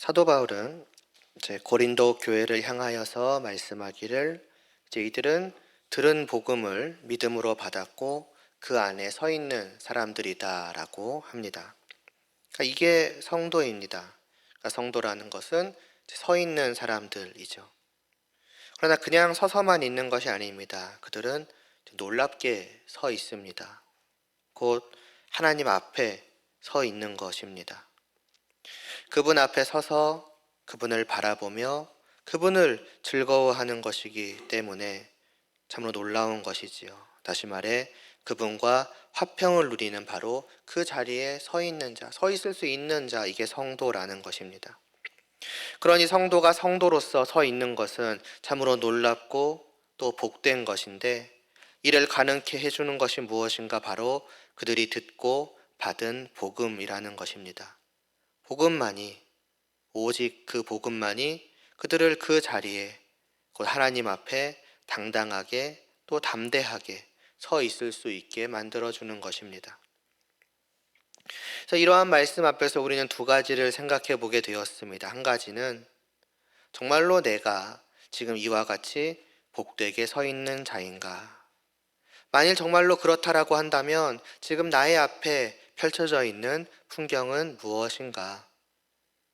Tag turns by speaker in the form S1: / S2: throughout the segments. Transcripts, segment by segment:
S1: 사도 바울은 이제 고린도 교회를 향하여서 말씀하기를 이들은 들은 복음을 믿음으로 받았고 그 안에 서 있는 사람들이다라고 합니다. 그러니까 이게 성도입니다. 그러니까 성도라는 것은 서 있는 사람들이죠. 그러나 그냥 서서만 있는 것이 아닙니다. 그들은 놀랍게 서 있습니다. 곧 하나님 앞에 서 있는 것입니다. 그분 앞에 서서 그분을 바라보며 그분을 즐거워하는 것이기 때문에 참으로 놀라운 것이지요. 다시 말해 그분과 화평을 누리는 바로 그 자리에 서 있는 자, 서 있을 수 있는 자, 이게 성도라는 것입니다. 그러니 성도가 성도로서 서 있는 것은 참으로 놀랍고 또 복된 것인데, 이를 가능케 해주는 것이 무엇인가? 바로 그들이 듣고 받은 복음이라는 것입니다. 복음만이, 오직 그 복음만이 그들을 그 자리에, 곧 하나님 앞에 당당하게 또 담대하게 서 있을 수 있게 만들어주는 것입니다. 그래서 이러한 말씀 앞에서 우리는 두 가지를 생각해 보게 되었습니다. 한 가지는 정말로 내가 지금 이와 같이 복되게 서 있는 자인가? 만일 정말로 그렇다라고 한다면 지금 나의 앞에 펼쳐져 있는 풍경은 무엇인가?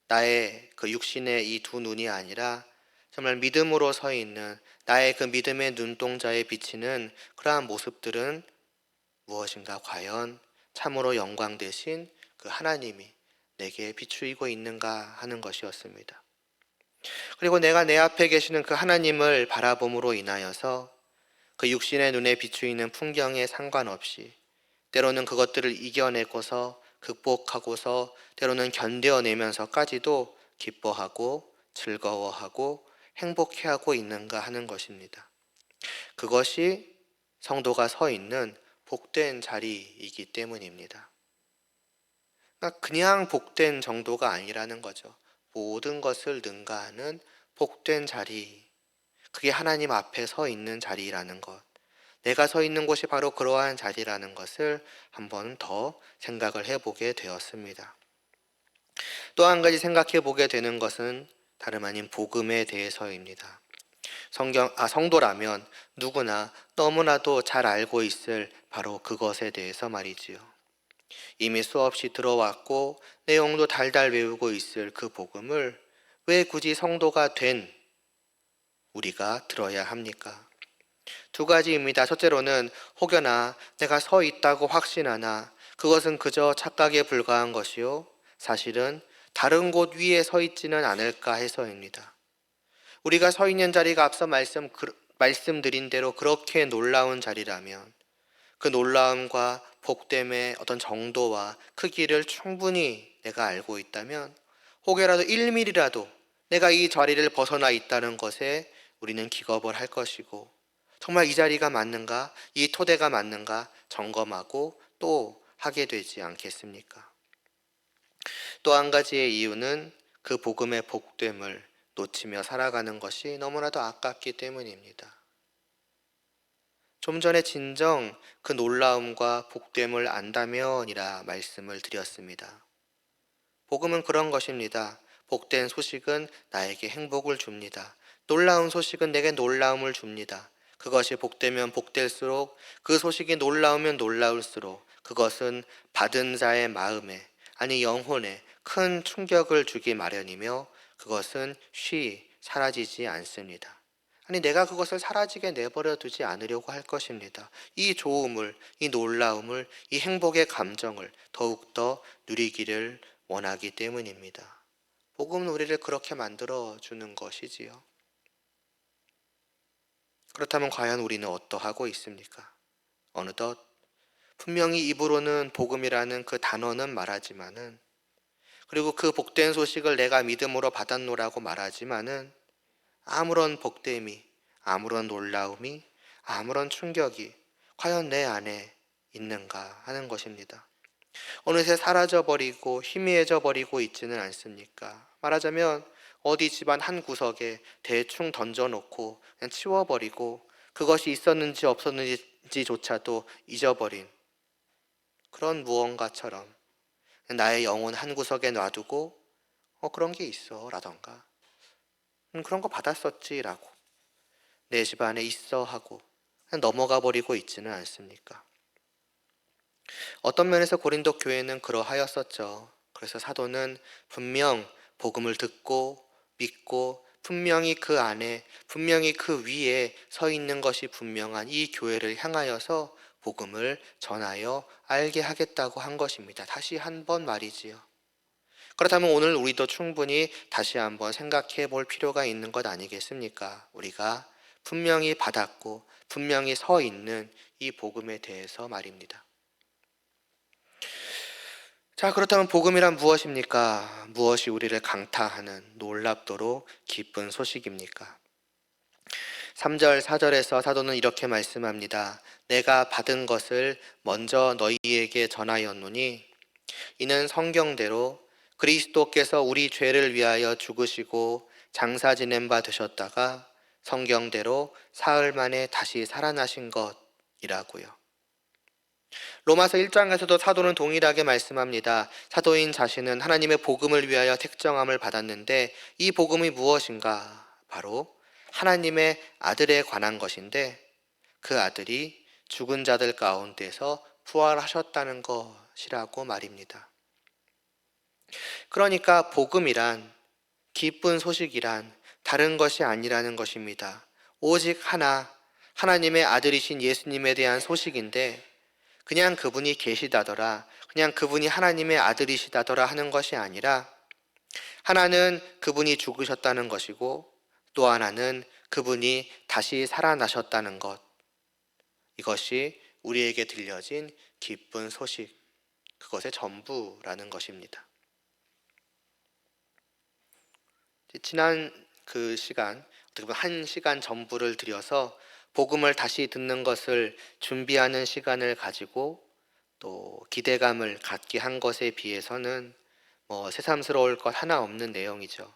S1: 나의 그 육신의 이 두 눈이 아니라 정말 믿음으로 서 있는 나의 그 믿음의 눈동자에 비치는 그러한 모습들은 무엇인가? 과연 참으로 영광 되신 그 하나님이 내게 비추이고 있는가 하는 것이었습니다. 그리고 내가 내 앞에 계시는 그 하나님을 바라봄으로 인하여서 그 육신의 눈에 비추이는 풍경에 상관없이 때로는 그것들을 이겨내고서 극복하고서 때로는 견뎌내면서까지도 기뻐하고 즐거워하고 행복해하고 있는가 하는 것입니다. 그것이 성도가 서 있는 복된 자리이기 때문입니다. 그러니까 그냥 복된 정도가 아니라는 거죠. 모든 것을 능가하는 복된 자리, 그게 하나님 앞에 서 있는 자리라는 것, 내가 서 있는 곳이 바로 그러한 자리라는 것을 한 번 더 생각을 해보게 되었습니다. 또 한 가지 생각해 보게 되는 것은 다름 아닌 복음에 대해서입니다. 성도라면 누구나 너무나도 잘 알고 있을 바로 그것에 대해서 말이지요. 이미 수없이 들어왔고 내용도 달달 외우고 있을 그 복음을 왜 굳이 성도가 된 우리가 들어야 합니까? 두 가지입니다. 첫째로는 혹여나 내가 서 있다고 확신하나 그것은 그저 착각에 불과한 것이요, 사실은 다른 곳 위에 서 있지는 않을까 해서입니다. 우리가 서 있는 자리가 앞서 말씀드린 대로 그렇게 놀라운 자리라면 그 놀라움과 복됨의 어떤 정도와 크기를 충분히 내가 알고 있다면 혹여라도 1mm라도 내가 이 자리를 벗어나 있다는 것에 우리는 기겁을 할 것이고, 정말 이 자리가 맞는가? 이 토대가 맞는가? 점검하고 또 하게 되지 않겠습니까? 또 한 가지의 이유는 그 복음의 복됨을 놓치며 살아가는 것이 너무나도 아깝기 때문입니다. 좀 전에 진정 그 놀라움과 복됨을 안다면이라 말씀을 드렸습니다. 복음은 그런 것입니다. 복된 소식은 나에게 행복을 줍니다. 놀라운 소식은 내게 놀라움을 줍니다. 그것이 복되면 복될수록, 그 소식이 놀라우면 놀라울수록 그것은 받은 자의 마음에, 아니 영혼에 큰 충격을 주기 마련이며 그것은 쉬이 사라지지 않습니다. 아니 내가 그것을 사라지게 내버려 두지 않으려고 할 것입니다. 이 좋음을, 이 놀라움을, 이 행복의 감정을 더욱더 누리기를 원하기 때문입니다. 복음은 우리를 그렇게 만들어 주는 것이지요. 그렇다면 과연 우리는 어떠하고 있습니까? 어느덧 분명히 입으로는 복음이라는 그 단어는 말하지만은, 그리고 그 복된 소식을 내가 믿음으로 받았노라고 말하지만은 아무런 복됨이, 아무런 놀라움이, 아무런 충격이 과연 내 안에 있는가 하는 것입니다. 어느새 사라져버리고 희미해져 버리고 있지는 않습니까? 말하자면 어디 집안 한 구석에 대충 던져놓고 그냥 치워버리고 그것이 있었는지 없었는지조차도 잊어버린 그런 무언가처럼 나의 영혼 한 구석에 놔두고 그런 게 있어 라던가 그런 거 받았었지 라고 내 집안에 있어 하고 그냥 넘어가 버리고 있지는 않습니까? 어떤 면에서 고린도 교회는 그러하였었죠. 그래서 사도는 분명 복음을 듣고 믿고 분명히 그 안에 분명히 그 위에 서 있는 것이 분명한 이 교회를 향하여서 복음을 전하여 알게 하겠다고 한 것입니다. 다시 한 번 말이지요. 그렇다면 오늘 우리도 충분히 다시 한번 생각해 볼 필요가 있는 것 아니겠습니까? 우리가 분명히 받았고 분명히 서 있는 이 복음에 대해서 말입니다. 자, 그렇다면 복음이란 무엇입니까? 무엇이 우리를 강타하는 놀랍도록 기쁜 소식입니까? 3절, 4절에서 사도는 이렇게 말씀합니다. 내가 받은 것을 먼저 너희에게 전하였노니 이는 성경대로 그리스도께서 우리 죄를 위하여 죽으시고 장사 지낸 바 되셨다가 성경대로 사흘 만에 다시 살아나신 것이라고요. 로마서 1장에서도 사도는 동일하게 말씀합니다. 사도인 자신은 하나님의 복음을 위하여 택정함을 받았는데 이 복음이 무엇인가? 바로 하나님의 아들에 관한 것인데 그 아들이 죽은 자들 가운데서 부활하셨다는 것이라고 말입니다. 그러니까 복음이란 기쁜 소식이란 다른 것이 아니라는 것입니다. 오직 하나, 하나님의 아들이신 예수님에 대한 소식인데 그냥 그분이 계시다더라, 그냥 그분이 하나님의 아들이시다더라 하는 것이 아니라 하나는 그분이 죽으셨다는 것이고 또 하나는 그분이 다시 살아나셨다는 것. 이것이 우리에게 들려진 기쁜 소식, 그것의 전부라는 것입니다. 지난 그 시간, 어떻게 보면 1시간 전부를 들여서 복음을 다시 듣는 것을 준비하는 시간을 가지고 또 기대감을 갖게 한 것에 비해서는 새삼스러울 것 하나 없는 내용이죠.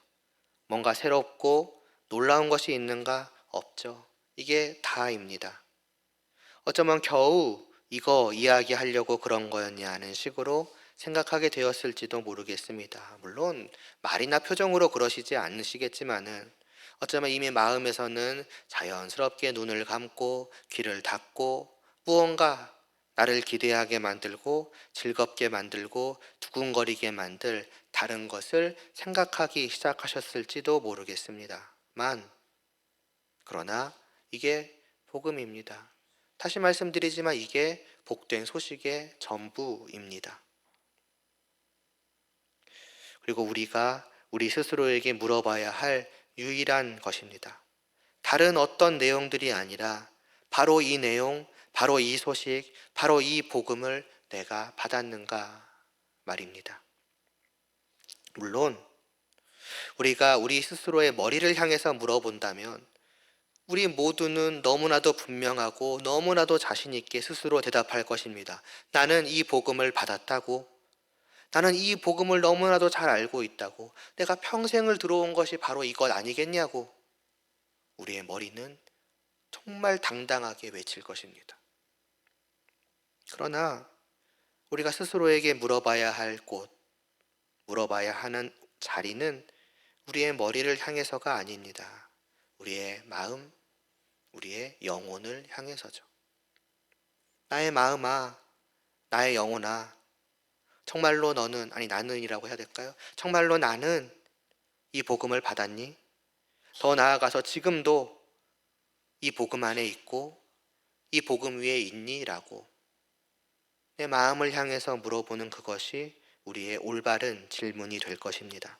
S1: 뭔가 새롭고 놀라운 것이 있는가? 없죠. 이게 다입니다. 어쩌면 겨우 이거 이야기하려고 그런 거였냐는 식으로 생각하게 되었을지도 모르겠습니다. 물론 말이나 표정으로 그러시지 않으시겠지만은 어쩌면 이미 마음에서는 자연스럽게 눈을 감고 귀를 닫고 무언가 나를 기대하게 만들고 즐겁게 만들고 두근거리게 만들 다른 것을 생각하기 시작하셨을지도 모르겠습니다만 그러나 이게 복음입니다. 다시 말씀드리지만 이게 복된 소식의 전부입니다. 그리고 우리가 우리 스스로에게 물어봐야 할 유일한 것입니다. 다른 어떤 내용들이 아니라 바로 이 내용, 바로 이 소식, 바로 이 복음을 내가 받았는가 말입니다. 물론 우리가 우리 스스로의 머리를 향해서 물어본다면 우리 모두는 너무나도 분명하고 너무나도 자신 있게 스스로 대답할 것입니다. 나는 이 복음을 받았다고. 나는 이 복음을 너무나도 잘 알고 있다고. 내가 평생을 들어온 것이 바로 이것 아니겠냐고. 우리의 머리는 정말 당당하게 외칠 것입니다. 그러나 우리가 스스로에게 물어봐야 할 곳, 물어봐야 하는 자리는 우리의 머리를 향해서가 아닙니다. 우리의 마음, 우리의 영혼을 향해서죠. 나의 마음아, 나의 영혼아, 정말로 너는, 아니 나는이라고 해야 될까요? 정말로 나는 이 복음을 받았니? 더 나아가서 지금도 이 복음 안에 있고 이 복음 위에 있니? 라고 내 마음을 향해서 물어보는 그것이 우리의 올바른 질문이 될 것입니다.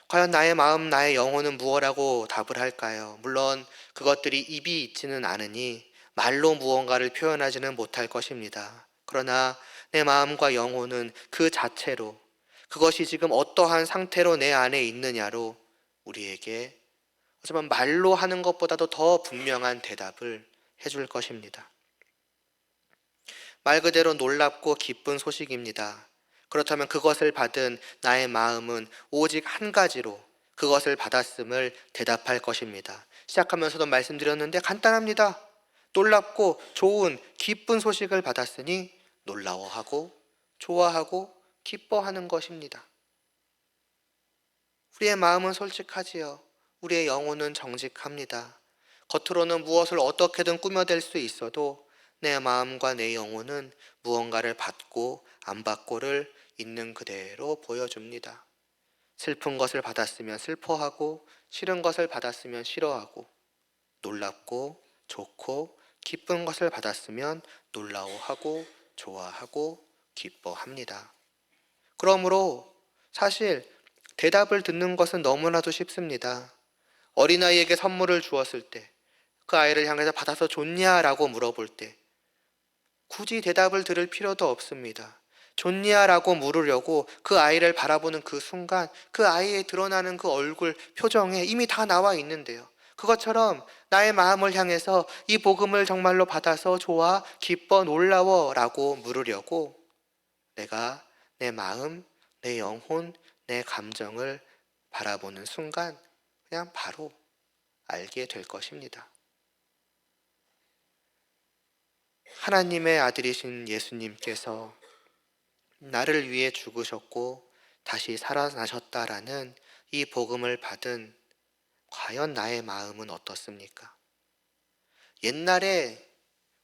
S1: 과연 나의 마음, 나의 영혼은 무엇라고 답을 할까요? 물론 그것들이 입이 있지는 않으니 말로 무언가를 표현하지는 못할 것입니다. 그러나 내 마음과 영혼은 그 자체로 그것이 지금 어떠한 상태로 내 안에 있느냐로 우리에게 어쩌면 말로 하는 것보다도 더 분명한 대답을 해줄 것입니다. 말 그대로 놀랍고 기쁜 소식입니다. 그렇다면 그것을 받은 나의 마음은 오직 한 가지로 그것을 받았음을 대답할 것입니다. 시작하면서도 말씀드렸는데 간단합니다. 놀랍고 좋은 기쁜 소식을 받았으니 놀라워하고 좋아하고 기뻐하는 것입니다. 우리의 마음은 솔직하지요. 우리의 영혼은 정직합니다. 겉으로는 무엇을 어떻게든 꾸며댈 수 있어도 내 마음과 내 영혼은 무언가를 받고 안 받고를 있는 그대로 보여줍니다. 슬픈 것을 받았으면 슬퍼하고, 싫은 것을 받았으면 싫어하고, 놀랍고 좋고 기쁜 것을 받았으면 놀라워하고 좋아하고 기뻐합니다. 그러므로 사실 대답을 듣는 것은 너무나도 쉽습니다. 어린아이에게 선물을 주었을 때, 그 아이를 향해서 받아서 좋냐라고 물어볼 때 굳이 대답을 들을 필요도 없습니다. 좋냐라고 물으려고 그 아이를 바라보는 그 순간 그 아이의 드러나는 그 얼굴 표정에 이미 다 나와 있는데요. 그것처럼 나의 마음을 향해서 이 복음을 정말로 받아서 좋아, 기뻐, 놀라워 라고 물으려고 내가 내 마음, 내 영혼, 내 감정을 바라보는 순간 그냥 바로 알게 될 것입니다. 하나님의 아들이신 예수님께서 나를 위해 죽으셨고 다시 살아나셨다라는 이 복음을 받은 과연 나의 마음은 어떻습니까? 옛날에,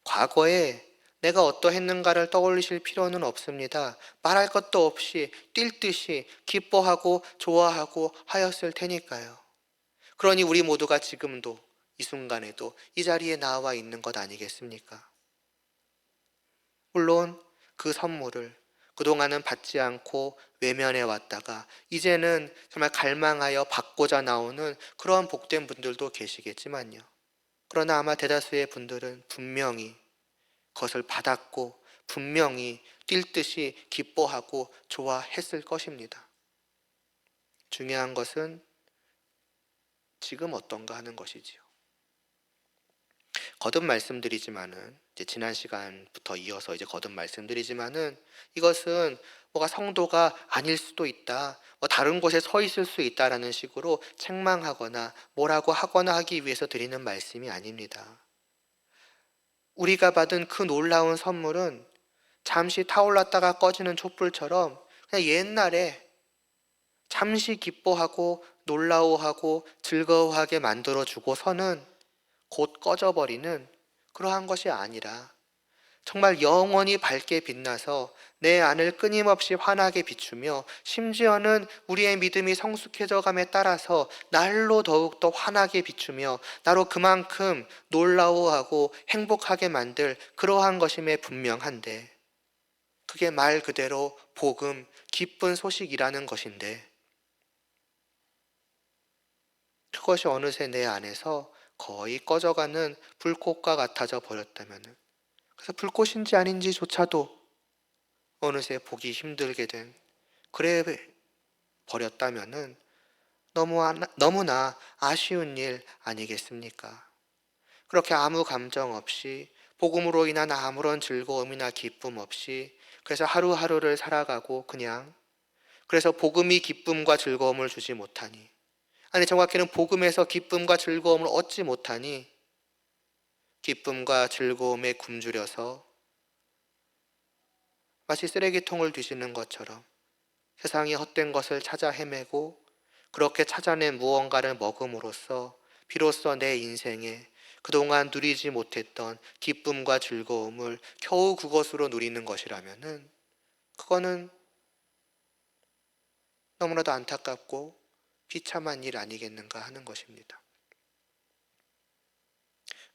S1: 과거에 내가 어떠했는가를 떠올리실 필요는 없습니다. 말할 것도 없이 뛸 듯이 기뻐하고 좋아하고 하였을 테니까요. 그러니 우리 모두가 지금도 이 순간에도 이 자리에 나와 있는 것 아니겠습니까? 물론 그 선물을 그동안은 받지 않고 외면해 왔다가 이제는 정말 갈망하여 받고자 나오는 그러한 복된 분들도 계시겠지만요. 그러나 아마 대다수의 분들은 분명히 그것을 받았고 분명히 뛸 듯이 기뻐하고 좋아했을 것입니다. 중요한 것은 지금 어떤가 하는 것이지요. 거듭 말씀드리지만은 이제 지난 시간부터 이어서 이제 거듭 말씀드리지만은 이것은 뭐가 성도가 아닐 수도 있다, 뭐 다른 곳에 서 있을 수 있다라는 식으로 책망하거나 뭐라고 하거나 하기 위해서 드리는 말씀이 아닙니다. 우리가 받은 그 놀라운 선물은 잠시 타올랐다가 꺼지는 촛불처럼 그냥 옛날에 잠시 기뻐하고 놀라워하고 즐거워하게 만들어 주고서는 곧 꺼져버리는 그러한 것이 아니라 정말 영원히 밝게 빛나서 내 안을 끊임없이 환하게 비추며 심지어는 우리의 믿음이 성숙해져 감에 따라서 날로 더욱더 환하게 비추며 나로 그만큼 놀라워하고 행복하게 만들 그러한 것임에 분명한데, 그게 말 그대로 복음, 기쁜 소식이라는 것인데 그것이 어느새 내 안에서 거의 꺼져가는 불꽃과 같아져 버렸다면, 그래서 불꽃인지 아닌지조차도 어느새 보기 힘들게 된, 그래 버렸다면은 너무나 아쉬운 일 아니겠습니까? 그렇게 아무 감정 없이 복음으로 인한 아무런 즐거움이나 기쁨 없이 그래서 하루하루를 살아가고 그냥, 그래서 복음이 기쁨과 즐거움을 주지 못하니, 아니 정확히는 복음에서 기쁨과 즐거움을 얻지 못하니 기쁨과 즐거움에 굶주려서 마치 쓰레기통을 뒤지는 것처럼 세상의 헛된 것을 찾아 헤매고, 그렇게 찾아낸 무언가를 먹음으로써 비로소 내 인생에 그동안 누리지 못했던 기쁨과 즐거움을 겨우 그것으로 누리는 것이라면은 그거는 너무나도 안타깝고 비참한 일 아니겠는가 하는 것입니다.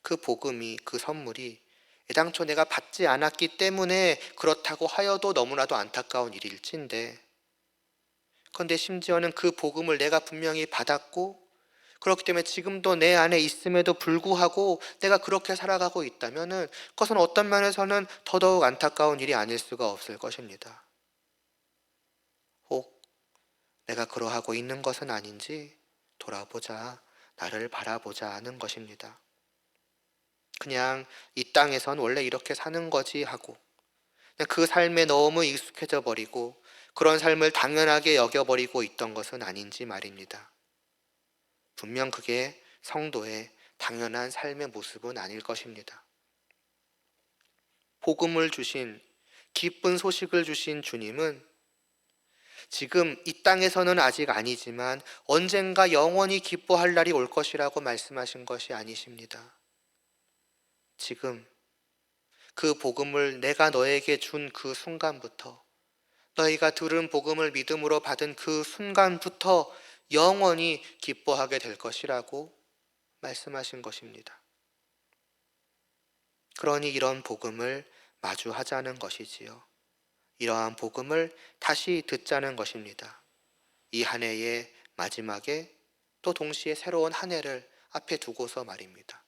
S1: 그 복음이, 그 선물이 애당초 내가 받지 않았기 때문에 그렇다고 하여도 너무나도 안타까운 일일진데, 그런데 심지어는 그 복음을 내가 분명히 받았고 그렇기 때문에 지금도 내 안에 있음에도 불구하고 내가 그렇게 살아가고 있다면은 그것은 어떤 면에서는 더더욱 안타까운 일이 아닐 수가 없을 것입니다. 혹 내가 그러하고 있는 것은 아닌지 돌아보자, 나를 바라보자 하는 것입니다. 그냥 이 땅에선 원래 이렇게 사는 거지 하고 그냥 그 삶에 너무 익숙해져 버리고 그런 삶을 당연하게 여겨버리고 있던 것은 아닌지 말입니다. 분명 그게 성도의 당연한 삶의 모습은 아닐 것입니다. 복음을 주신, 기쁜 소식을 주신 주님은 지금 이 땅에서는 아직 아니지만 언젠가 영원히 기뻐할 날이 올 것이라고 말씀하신 것이 아니십니다. 지금 그 복음을 내가 너에게 준 그 순간부터, 너희가 들은 복음을 믿음으로 받은 그 순간부터 영원히 기뻐하게 될 것이라고 말씀하신 것입니다. 그러니 이런 복음을 마주하자는 것이지요. 이러한 복음을 다시 듣자는 것입니다. 이 한 해의 마지막에 또 동시에 새로운 한 해를 앞에 두고서 말입니다.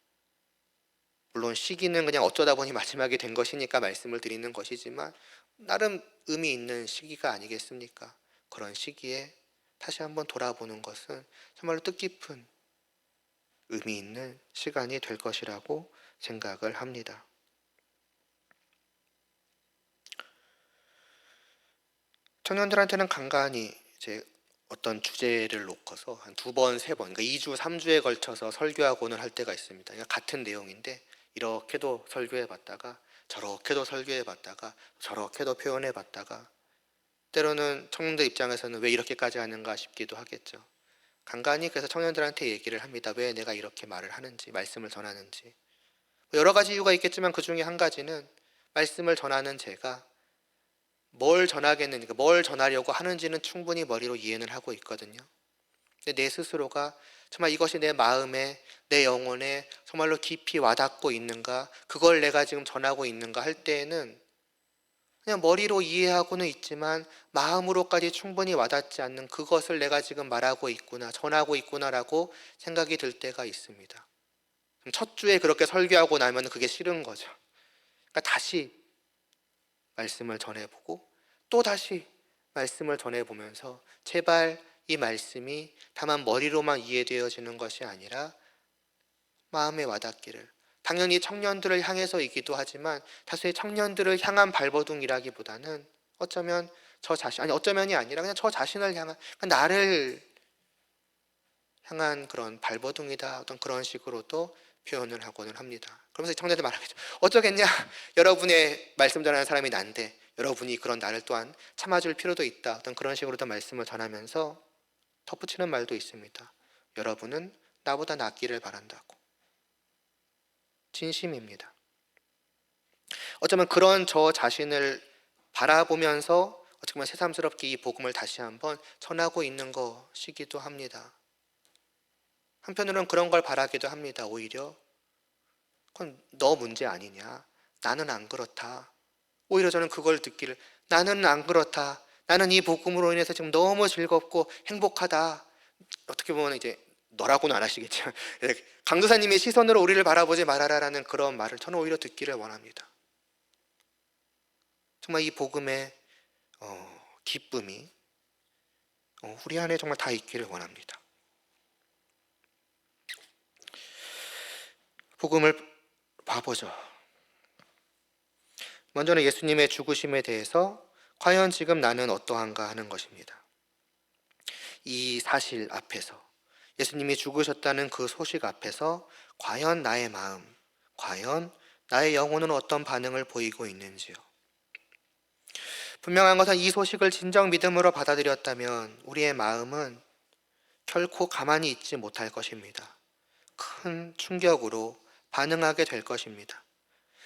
S1: 물론 시기는 그냥 어쩌다 보니 마지막이 된 것이니까 말씀을 드리는 것이지만 나름 의미 있는 시기가 아니겠습니까? 그런 시기에 다시 한번 돌아보는 것은 정말로 뜻깊은 의미 있는 시간이 될 것이라고 생각을 합니다. 청년들한테는 간간히 이제 어떤 주제를 놓고서 한 두 번, 세 번, 그러니까 2주, 3주에 걸쳐서 설교하고는 할 때가 있습니다. 그러니까 같은 내용인데 이렇게도 설교해 봤다가 저렇게도 설교해 봤다가 저렇게도 표현해 봤다가 때로는 청년들 입장에서는 왜 이렇게까지 하는가 싶기도 하겠죠. 간간히 그래서 청년들한테 얘기를 합니다. 왜 내가 이렇게 말을 하는지, 말씀을 전하는지. 여러 가지 이유가 있겠지만 그 중에 한 가지는 말씀을 전하는 제가 뭘 전하겠는지, 뭘 전하려고 하는지는 충분히 머리로 이해는 하고 있거든요. 근데 내 스스로가 정말 이것이 내 마음에, 내 영혼에 정말로 깊이 와닿고 있는가, 그걸 내가 지금 전하고 있는가 할 때에는 그냥 머리로 이해하고는 있지만 마음으로까지 충분히 와닿지 않는 그것을 내가 지금 말하고 있구나, 전하고 있구나라고 생각이 들 때가 있습니다. 첫 주에 그렇게 설교하고 나면 그게 싫은 거죠. 그러니까 다시 말씀을 전해보고 또 다시 말씀을 전해보면서 제발 이 말씀이 다만 머리로만 이해되어지는 것이 아니라 마음에 와닿기를, 당연히 청년들을 향해서이기도 하지만 다수의 청년들을 향한 발버둥이라기보다는 어쩌면 어쩌면이 아니라 그냥 저 자신을 향한, 나를 향한 그런 발버둥이다, 어떤 그런 식으로도 표현을 하고는 합니다. 그러면서 청년들 말하겠죠. 어쩌겠냐? 여러분의 말씀 전하는 사람이 난데 여러분이 그런 나를 또한 참아줄 필요도 있다, 어떤 그런 식으로도 말씀을 전하면서 덧붙이는 말도 있습니다. 여러분은 나보다 낫기를 바란다고. 진심입니다. 어쩌면 그런 저 자신을 바라보면서 어쩌면 새삼스럽게 이 복음을 다시 한번 전하고 있는 것이기도 합니다. 한편으로는 그런 걸 바라기도 합니다. 오히려 그건 너 문제 아니냐, 나는 안 그렇다. 오히려 저는 그걸 듣기를, 나는 안 그렇다, 나는 이 복음으로 인해서 지금 너무 즐겁고 행복하다. 어떻게 보면 이제 너라고는 안 하시겠지만 강도사님의 시선으로 우리를 바라보지 말아라라는 그런 말을 저는 오히려 듣기를 원합니다. 정말 이 복음의 기쁨이 우리 안에 정말 다 있기를 원합니다. 복음을 봐보죠. 먼저는 예수님의 죽으심에 대해서 과연 지금 나는 어떠한가 하는 것입니다. 이 사실 앞에서, 예수님이 죽으셨다는 그 소식 앞에서 과연 나의 마음, 과연 나의 영혼은 어떤 반응을 보이고 있는지요. 분명한 것은 이 소식을 진정 믿음으로 받아들였다면 우리의 마음은 결코 가만히 있지 못할 것입니다. 큰 충격으로 반응하게 될 것입니다.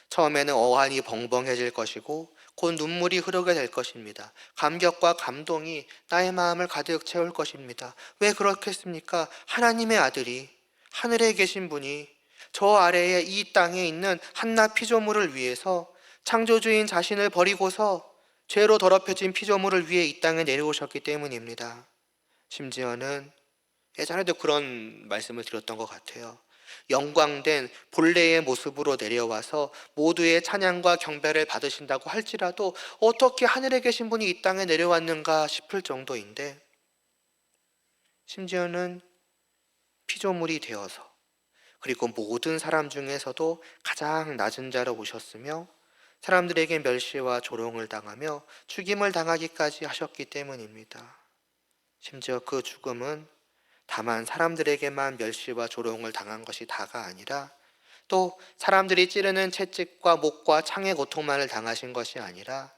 S1: 처음에는 어안이 벙벙해질 것이고 곧 눈물이 흐르게 될 것입니다. 감격과 감동이 나의 마음을 가득 채울 것입니다. 왜 그렇겠습니까? 하나님의 아들이, 하늘에 계신 분이 저 아래에 이 땅에 있는 한낱 피조물을 위해서 창조주인 자신을 버리고서 죄로 더럽혀진 피조물을 위해 이 땅에 내려오셨기 때문입니다. 심지어는 예전에도 그런 말씀을 드렸던 것 같아요. 영광된 본래의 모습으로 내려와서 모두의 찬양과 경배를 받으신다고 할지라도 어떻게 하늘에 계신 분이 이 땅에 내려왔는가 싶을 정도인데, 심지어는 피조물이 되어서, 그리고 모든 사람 중에서도 가장 낮은 자로 오셨으며 사람들에게 멸시와 조롱을 당하며 죽임을 당하기까지 하셨기 때문입니다. 심지어 그 죽음은 다만 사람들에게만 멸시와 조롱을 당한 것이 다가 아니라 또 사람들이 찌르는 채찍과 목과 창의 고통만을 당하신 것이 아니라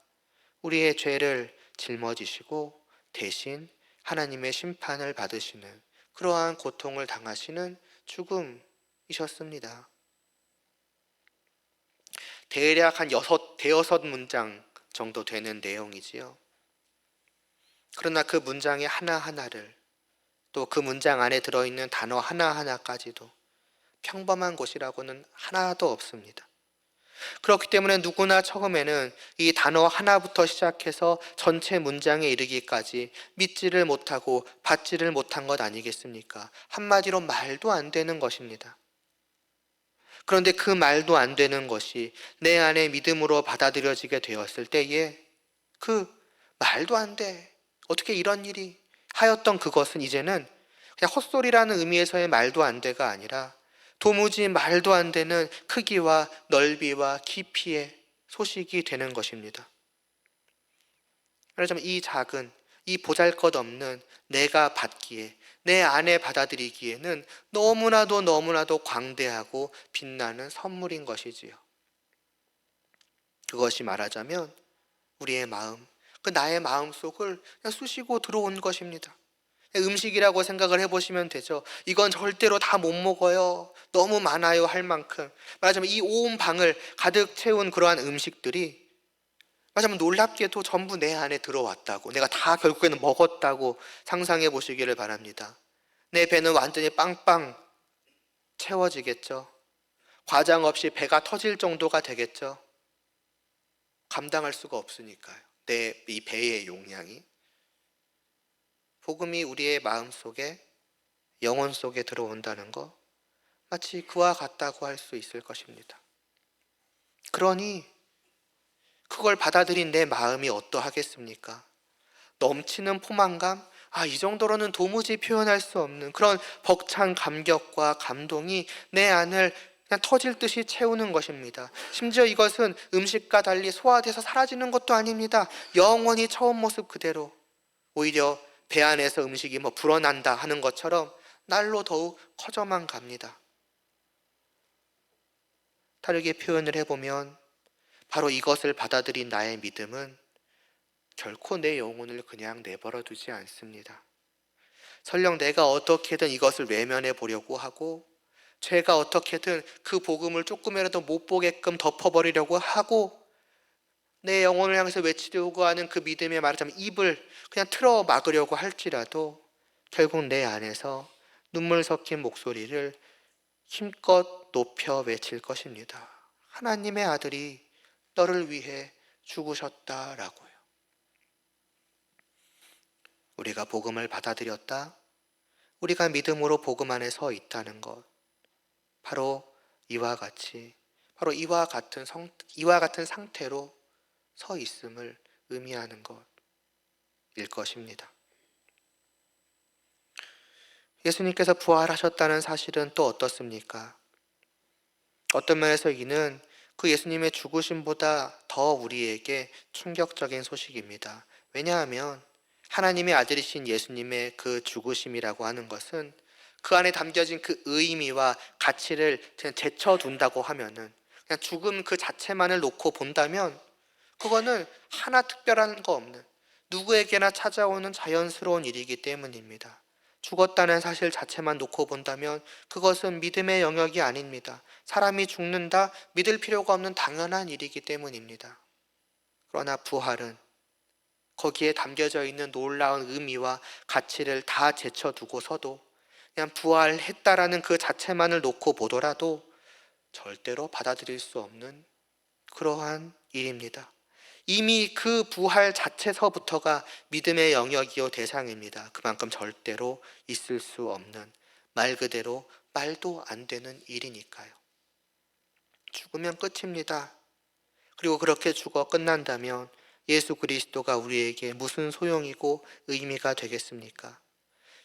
S1: 우리의 죄를 짊어지시고 대신 하나님의 심판을 받으시는 그러한 고통을 당하시는 죽음이셨습니다. 대략 한 대여섯 문장 정도 되는 내용이지요. 그러나 그 문장의 하나하나를, 또 그 문장 안에 들어있는 단어 하나하나까지도 평범한 것이라고는 하나도 없습니다. 그렇기 때문에 누구나 처음에는 이 단어 하나부터 시작해서 전체 문장에 이르기까지 믿지를 못하고 받지를 못한 것 아니겠습니까? 한마디로 말도 안 되는 것입니다. 그런데 그 말도 안 되는 것이 내 안에 믿음으로 받아들여지게 되었을 때에 그 말도 안 돼, 어떻게 이런 일이 하였던 그것은 이제는 그냥 헛소리라는 의미에서의 말도 안 돼가 아니라 도무지 말도 안 되는 크기와 넓이와 깊이의 소식이 되는 것입니다. 말하자면 이 보잘것없는 내가 받기에, 내 안에 받아들이기에는 너무나도 광대하고 빛나는 선물인 것이지요. 그것이 말하자면 우리의 마음, 그 나의 마음속을 그냥 쑤시고 들어온 것입니다. 음식이라고 생각을 해보시면 되죠. 이건 절대로 다 못 먹어요, 너무 많아요 할 만큼, 말하자면 이 온 방을 가득 채운 그러한 음식들이 말하자면 놀랍게도 전부 내 안에 들어왔다고, 내가 다 결국에는 먹었다고 상상해 보시기를 바랍니다. 내 배는 완전히 빵빵 채워지겠죠. 과장 없이 배가 터질 정도가 되겠죠. 감당할 수가 없으니까요, 내 이 배의 용량이. 복음이 우리의 마음속에, 영혼 속에 들어온다는 것, 마치 그와 같다고 할 수 있을 것입니다. 그러니 그걸 받아들인 내 마음이 어떠하겠습니까? 넘치는 포만감, 이 정도로는 도무지 표현할 수 없는 그런 벅찬 감격과 감동이 내 안을 그냥 터질 듯이 채우는 것입니다. 심지어 이것은 음식과 달리 소화돼서 사라지는 것도 아닙니다. 영원히 처음 모습 그대로, 오히려 배 안에서 음식이 불어난다 하는 것처럼 날로 더욱 커져만 갑니다. 다르게 표현을 해보면 바로 이것을 받아들인 나의 믿음은 결코 내 영혼을 그냥 내버려 두지 않습니다. 설령 내가 어떻게든 이것을 외면해 보려고 하고, 죄가 어떻게든 그 복음을 조금이라도 못 보게끔 덮어버리려고 하고, 내 영혼을 향해서 외치려고 하는 그 믿음의 말하자면 입을 그냥 틀어 막으려고 할지라도 결국 내 안에서 눈물 섞인 목소리를 힘껏 높여 외칠 것입니다. 하나님의 아들이 너를 위해 죽으셨다라고요. 우리가 복음을 받아들였다, 우리가 믿음으로 복음 안에 서 있다는 것, 바로 이와 같은 상태로 서 있음을 의미하는 것일 것입니다. 예수님께서 부활하셨다는 사실은 또 어떻습니까? 어떤 면에서 이는 그 예수님의 죽으심보다 더 우리에게 충격적인 소식입니다. 왜냐하면 하나님의 아들이신 예수님의 그 죽으심이라고 하는 것은 그 안에 담겨진 그 의미와 가치를 그냥 제쳐둔다고 하면은, 그냥 죽음 그 자체만을 놓고 본다면 그거는 하나 특별한 거 없는, 누구에게나 찾아오는 자연스러운 일이기 때문입니다. 죽었다는 사실 자체만 놓고 본다면 그것은 믿음의 영역이 아닙니다. 사람이 죽는다, 믿을 필요가 없는 당연한 일이기 때문입니다. 그러나 부활은 거기에 담겨져 있는 놀라운 의미와 가치를 다 제쳐두고서도 그냥 부활했다라는 그 자체만을 놓고 보더라도 절대로 받아들일 수 없는 그러한 일입니다. 이미 그 부활 자체서부터가 믿음의 영역이요 대상입니다. 그만큼 절대로 있을 수 없는, 말 그대로 말도 안 되는 일이니까요. 죽으면 끝입니다. 그리고 그렇게 죽어 끝난다면 예수 그리스도가 우리에게 무슨 소용이고 의미가 되겠습니까?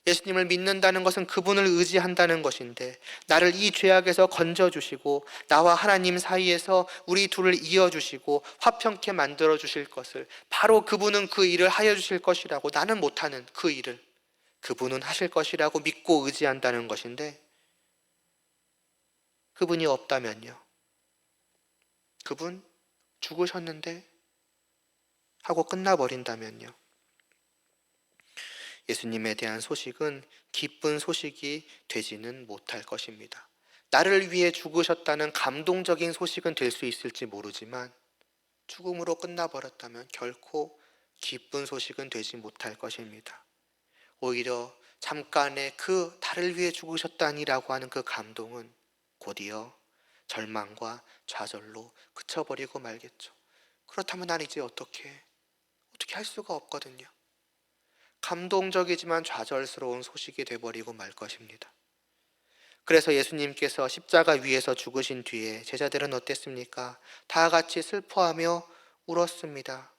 S1: 예수님을 믿는다는 것은 그분을 의지한다는 것인데, 나를 이 죄악에서 건져주시고 나와 하나님 사이에서 우리 둘을 이어주시고 화평케 만들어주실 것을, 바로 그분은 그 일을 하여 주실 것이라고, 나는 못하는 그 일을 그분은 하실 것이라고 믿고 의지한다는 것인데, 그분이 없다면요, 그분 죽으셨는데 하고 끝나버린다면요, 예수님에 대한 소식은 기쁜 소식이 되지는 못할 것입니다. 나를 위해 죽으셨다는 감동적인 소식은 될 수 있을지 모르지만 죽음으로 끝나버렸다면 결코 기쁜 소식은 되지 못할 것입니다. 오히려 잠깐의 그 나를 위해 죽으셨다니라고 하는 그 감동은 곧이어 절망과 좌절로 그쳐버리고 말겠죠. 그렇다면 난 이제 어떻게 할 수가 없거든요. 감동적이지만 좌절스러운 소식이 돼버리고 말 것입니다. 그래서 예수님께서 십자가 위에서 죽으신 뒤에 제자들은 어땠습니까? 다 같이 슬퍼하며 울었습니다.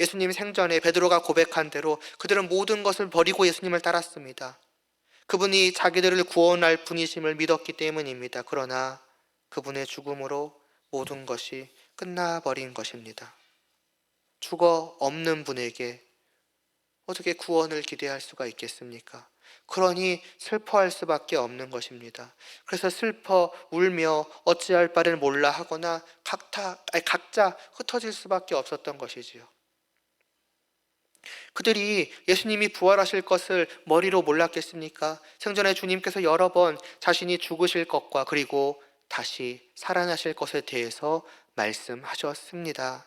S1: 예수님 생전에 베드로가 고백한 대로 그들은 모든 것을 버리고 예수님을 따랐습니다. 그분이 자기들을 구원할 분이심을 믿었기 때문입니다. 그러나 그분의 죽음으로 모든 것이 끝나버린 것입니다. 죽어 없는 분에게 어떻게 구원을 기대할 수가 있겠습니까? 그러니 슬퍼할 수밖에 없는 것입니다. 그래서 슬퍼 울며 어찌할 바를 몰라 하거나 각자 흩어질 수밖에 없었던 것이지요. 그들이 예수님이 부활하실 것을 머리로 몰랐겠습니까? 생전에 주님께서 여러 번 자신이 죽으실 것과 그리고 다시 살아나실 것에 대해서 말씀하셨습니다.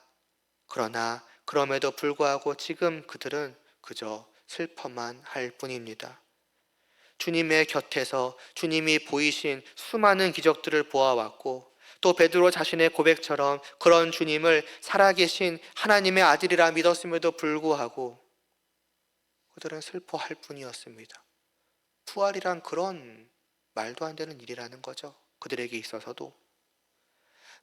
S1: 그러나 그럼에도 불구하고 지금 그들은 그저 슬퍼만 할 뿐입니다. 주님의 곁에서 주님이 보이신 수많은 기적들을 보아왔고 또 베드로 자신의 고백처럼 그런 주님을 살아계신 하나님의 아들이라 믿었음에도 불구하고 그들은 슬퍼할 뿐이었습니다. 부활이란 그런 말도 안 되는 일이라는 거죠. 그들에게 있어서도.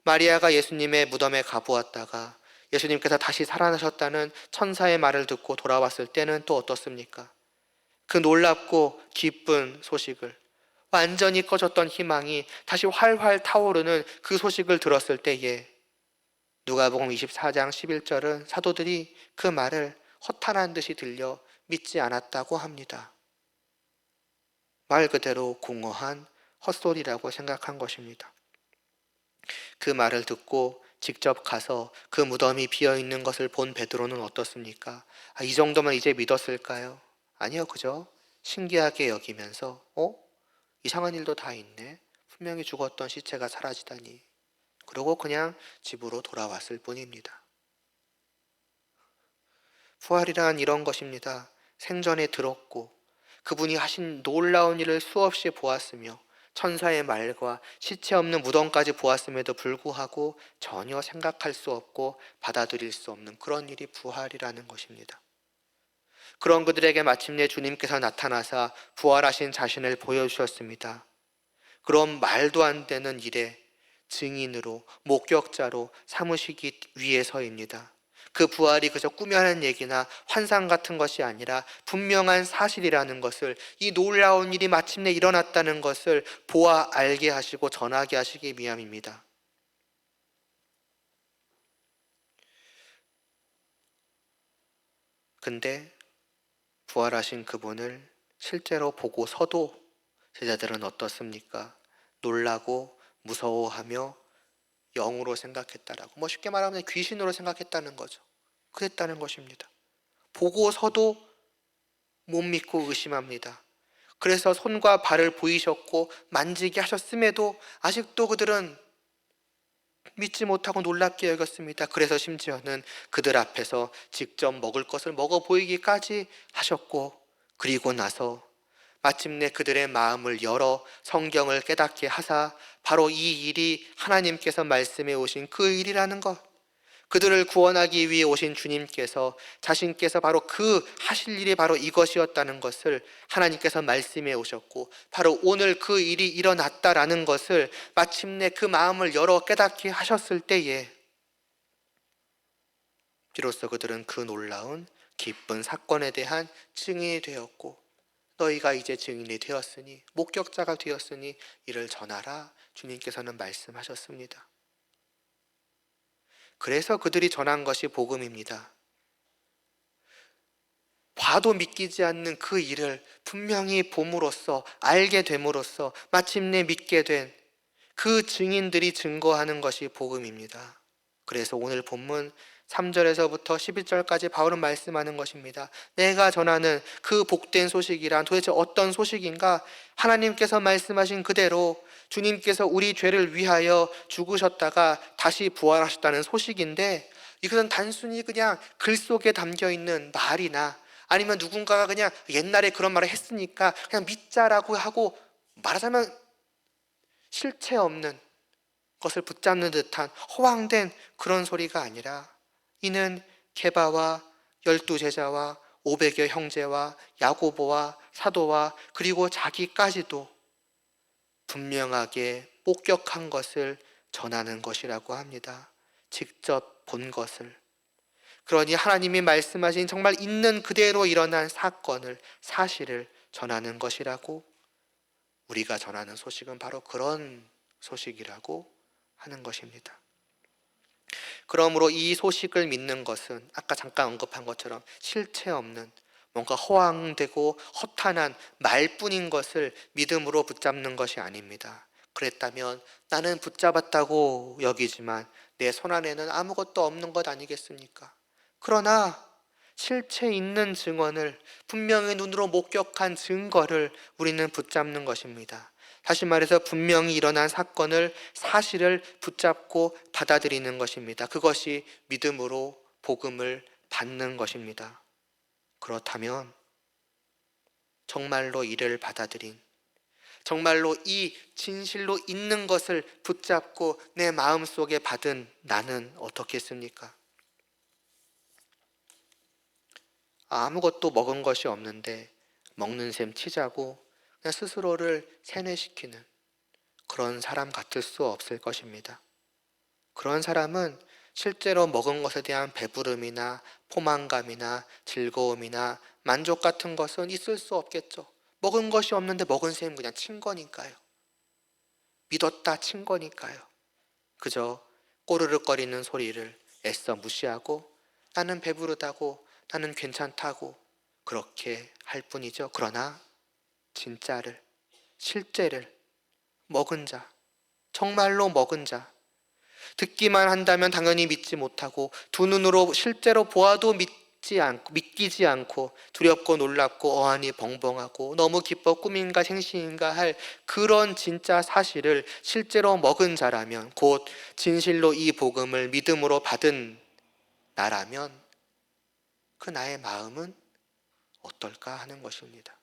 S1: 마리아가 예수님의 무덤에 가보았다가 예수님께서 다시 살아나셨다는 천사의 말을 듣고 돌아왔을 때는 또 어떻습니까? 그 놀랍고 기쁜 소식을, 완전히 꺼졌던 희망이 다시 활활 타오르는 그 소식을 들었을 때에 누가복음 24장 11절은 사도들이 그 말을 허탄한 듯이 들려 믿지 않았다고 합니다. 말 그대로 공허한 헛소리라고 생각한 것입니다. 그 말을 듣고 직접 가서 그 무덤이 비어있는 것을 본 베드로는 어떻습니까? 이 정도면 이제 믿었을까요? 아니요, 그죠? 신기하게 여기면서 이상한 일도 다 있네. 분명히 죽었던 시체가 사라지다니. 그러고 그냥 집으로 돌아왔을 뿐입니다. 부활이란 이런 것입니다. 생전에 들었고 그분이 하신 놀라운 일을 수없이 보았으며 천사의 말과 시체 없는 무덤까지 보았음에도 불구하고 전혀 생각할 수 없고 받아들일 수 없는 그런 일이 부활이라는 것입니다. 그런 그들에게 마침내 주님께서 나타나사 부활하신 자신을 보여주셨습니다. 그런 말도 안 되는 일에 증인으로 목격자로 삼으시기 위해서입니다. 그 부활이 그저 꾸며낸 얘기나 환상 같은 것이 아니라 분명한 사실이라는 것을, 이 놀라운 일이 마침내 일어났다는 것을 보아 알게 하시고 전하게 하시기 위함입니다. 근데 부활하신 그분을 실제로 보고서도 제자들은 어떻습니까? 놀라고 무서워하며 영으로 생각했다라고, 쉽게 말하면 귀신으로 생각했다는 거죠. 그랬다는 것입니다. 보고서도 못 믿고 의심합니다. 그래서 손과 발을 보이셨고 만지게 하셨음에도 아직도 그들은 믿지 못하고 놀랍게 여겼습니다. 그래서 심지어는 그들 앞에서 직접 먹을 것을 먹어 보이기까지 하셨고, 그리고 나서 마침내 그들의 마음을 열어 성경을 깨닫게 하사 바로 이 일이 하나님께서 말씀해 오신 그 일이라는 것, 그들을 구원하기 위해 오신 주님께서 자신께서 바로 그 하실 일이 바로 이것이었다는 것을 하나님께서 말씀해 오셨고 바로 오늘 그 일이 일어났다라는 것을 마침내 그 마음을 열어 깨닫게 하셨을 때에 비로소 그들은 그 놀라운 기쁜 사건에 대한 증인이 되었고, 너희가 이제 증인이 되었으니, 목격자가 되었으니 이를 전하라, 주님께서는 말씀하셨습니다. 그래서 그들이 전한 것이 복음입니다. 봐도 믿기지 않는 그 일을 분명히 봄으로써, 알게 됨으로써 마침내 믿게 된 그 증인들이 증거하는 것이 복음입니다. 그래서 오늘 본문 3절에서부터 11절까지 바울은 말씀하는 것입니다. 내가 전하는 그 복된 소식이란 도대체 어떤 소식인가? 하나님께서 말씀하신 그대로 주님께서 우리 죄를 위하여 죽으셨다가 다시 부활하셨다는 소식인데, 이것은 단순히 그냥 글 속에 담겨 있는 말이나 아니면 누군가가 그냥 옛날에 그런 말을 했으니까 그냥 믿자라고 하고, 말하자면 실체 없는 것을 붙잡는 듯한 허황된 그런 소리가 아니라, 이는 게바와 12제자와 500여 형제와 야고보와 사도와 그리고 자기까지도 분명하게 목격한 것을 전하는 것이라고 합니다. 직접 본 것을. 그러니 하나님이 말씀하신 정말 있는 그대로 일어난 사건을, 사실을 전하는 것이라고, 우리가 전하는 소식은 바로 그런 소식이라고 하는 것입니다. 그러므로 이 소식을 믿는 것은 아까 잠깐 언급한 것처럼 실체 없는 뭔가 허황되고 허탄한 말뿐인 것을 믿음으로 붙잡는 것이 아닙니다. 그랬다면 나는 붙잡았다고 여기지만 내 손안에는 아무것도 없는 것 아니겠습니까? 그러나 실체 있는 증언을, 분명히 눈으로 목격한 증거를 우리는 붙잡는 것입니다. 다시 말해서 분명히 일어난 사건을, 사실을 붙잡고 받아들이는 것입니다. 그것이 믿음으로 복음을 받는 것입니다. 그렇다면 정말로 이를 받아들인, 정말로 이 진실로 있는 것을 붙잡고 내 마음속에 받은 나는 어떻겠습니까? 아무것도 먹은 것이 없는데 먹는 셈 치자고 그냥 스스로를 세뇌시키는 그런 사람 같을 수 없을 것입니다. 그런 사람은 실제로 먹은 것에 대한 배부름이나 포만감이나 즐거움이나 만족 같은 것은 있을 수 없겠죠. 먹은 것이 없는데 먹은 셈 그냥 친 거니까요. 믿었다 친 거니까요. 그저 꼬르륵거리는 소리를 애써 무시하고 나는 배부르다고, 나는 괜찮다고 그렇게 할 뿐이죠. 그러나 진짜를, 실제를 먹은 자, 정말로 먹은 자, 듣기만 한다면 당연히 믿지 못하고 두 눈으로 실제로 보아도 믿기지 않고 두렵고 놀랍고 어안이 벙벙하고 너무 기뻐 꿈인가 생시인가 할 그런 진짜 사실을 실제로 먹은 자라면, 곧 진실로 이 복음을 믿음으로 받은 나라면 그 나의 마음은 어떨까 하는 것입니다.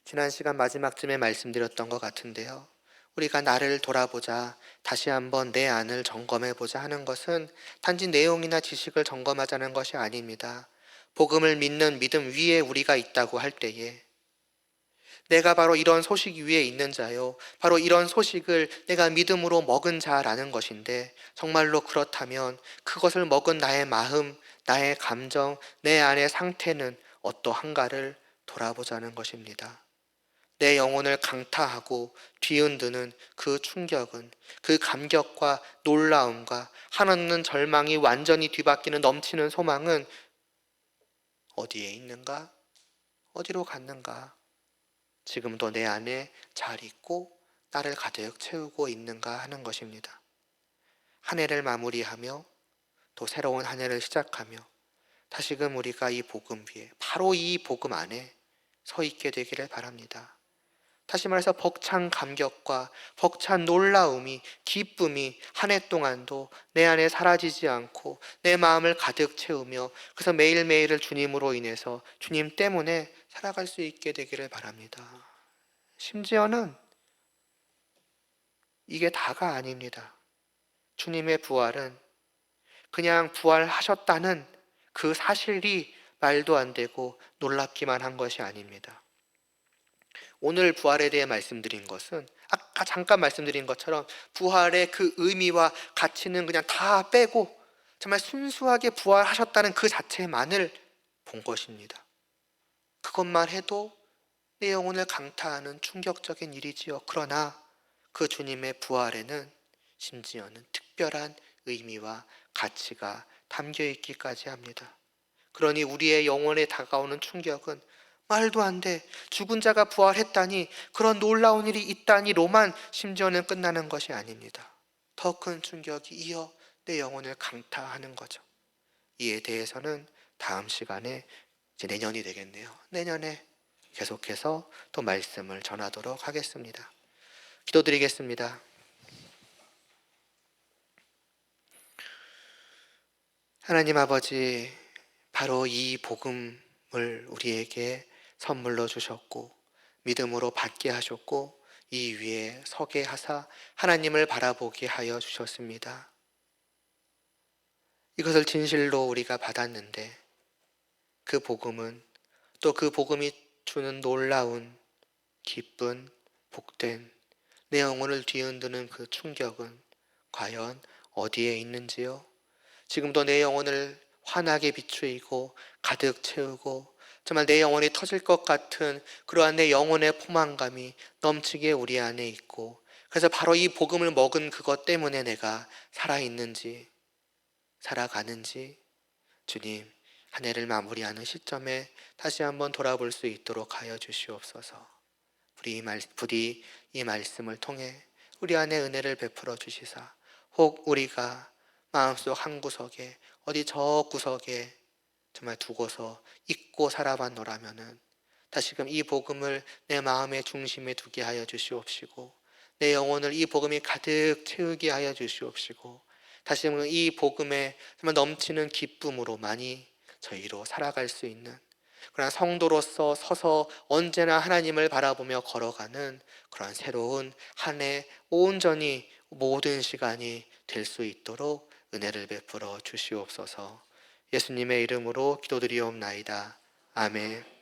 S1: 지난 시간 마지막쯤에 말씀드렸던 것 같은데요. 우리가 나를 돌아보자, 다시 한번 내 안을 점검해보자 하는 것은 단지 내용이나 지식을 점검하자는 것이 아닙니다. 복음을 믿는 믿음 위에 우리가 있다고 할 때에 내가 바로 이런 소식 위에 있는 자요, 바로 이런 소식을 내가 믿음으로 먹은 자라는 것인데, 정말로 그렇다면 그것을 먹은 나의 마음, 나의 감정, 내 안의 상태는 어떠한가를 돌아보자는 것입니다. 내 영혼을 강타하고 뒤흔드는 그 충격은, 그 감격과 놀라움과 한없는 절망이 완전히 뒤바뀌는 넘치는 소망은 어디에 있는가? 어디로 갔는가? 지금도 내 안에 잘 있고 나를 가득 채우고 있는가 하는 것입니다. 한 해를 마무리하며 또 새로운 한 해를 시작하며 다시금 우리가 이 복음 위에, 바로 이 복음 안에 서 있게 되기를 바랍니다. 다시 말해서 벅찬 감격과 벅찬 놀라움이, 기쁨이 한 해 동안도 내 안에 사라지지 않고 내 마음을 가득 채우며, 그래서 매일매일을 주님으로 인해서, 주님 때문에 살아갈 수 있게 되기를 바랍니다. 심지어는 이게 다가 아닙니다. 주님의 부활은 그냥 부활하셨다는 그 사실이 말도 안 되고 놀랍기만 한 것이 아닙니다. 오늘 부활에 대해 말씀드린 것은 아까 잠깐 말씀드린 것처럼 부활의 그 의미와 가치는 그냥 다 빼고 정말 순수하게 부활하셨다는 그 자체만을 본 것입니다. 그것만 해도 내 영혼을 강타하는 충격적인 일이지요. 그러나 그 주님의 부활에는 심지어는 특별한 의미와 가치가 담겨 있기까지 합니다. 그러니 우리의 영혼에 다가오는 충격은 말도 안 돼, 죽은 자가 부활했다니, 그런 놀라운 일이 있다니로만 심지어는 끝나는 것이 아닙니다. 더 큰 충격이 이어 내 영혼을 강타하는 거죠. 이에 대해서는 다음 시간에, 이제 내년이 되겠네요. 내년에 계속해서 또 말씀을 전하도록 하겠습니다. 기도드리겠습니다. 하나님 아버지, 바로 이 복음을 우리에게 선물로 주셨고 믿음으로 받게 하셨고 이 위에 서게 하사 하나님을 바라보게 하여 주셨습니다. 이것을 진실로 우리가 받았는데 그 복음은, 또 그 복음이 주는 놀라운 기쁜 복된 내 영혼을 뒤흔드는 그 충격은 과연 어디에 있는지요? 지금도 내 영혼을 환하게 비추이고 가득 채우고 정말 내 영혼이 터질 것 같은 그러한 내 영혼의 포만감이 넘치게 우리 안에 있고, 그래서 바로 이 복음을 먹은 그것 때문에 내가 살아있는지 살아가는지, 주님, 한 해를 마무리하는 시점에 다시 한번 돌아볼 수 있도록 하여 주시옵소서. 부디 이 말씀을 통해 우리 안에 은혜를 베풀어 주시사, 혹 우리가 마음속 한 구석에, 어디 저 구석에 정말 두고서 잊고 살아봤노라면은 다시금 이 복음을 내 마음의 중심에 두게 하여 주시옵시고, 내 영혼을 이 복음이 가득 채우게 하여 주시옵시고, 다시금 이 복음에 정말 넘치는 기쁨으로 많이 저희로 살아갈 수 있는 그러나 성도로서 서서 언제나 하나님을 바라보며 걸어가는 그런 새로운 한 해 온전히 모든 시간이 될 수 있도록 은혜를 베풀어 주시옵소서. 예수님의 이름으로 기도드리옵나이다. 아멘.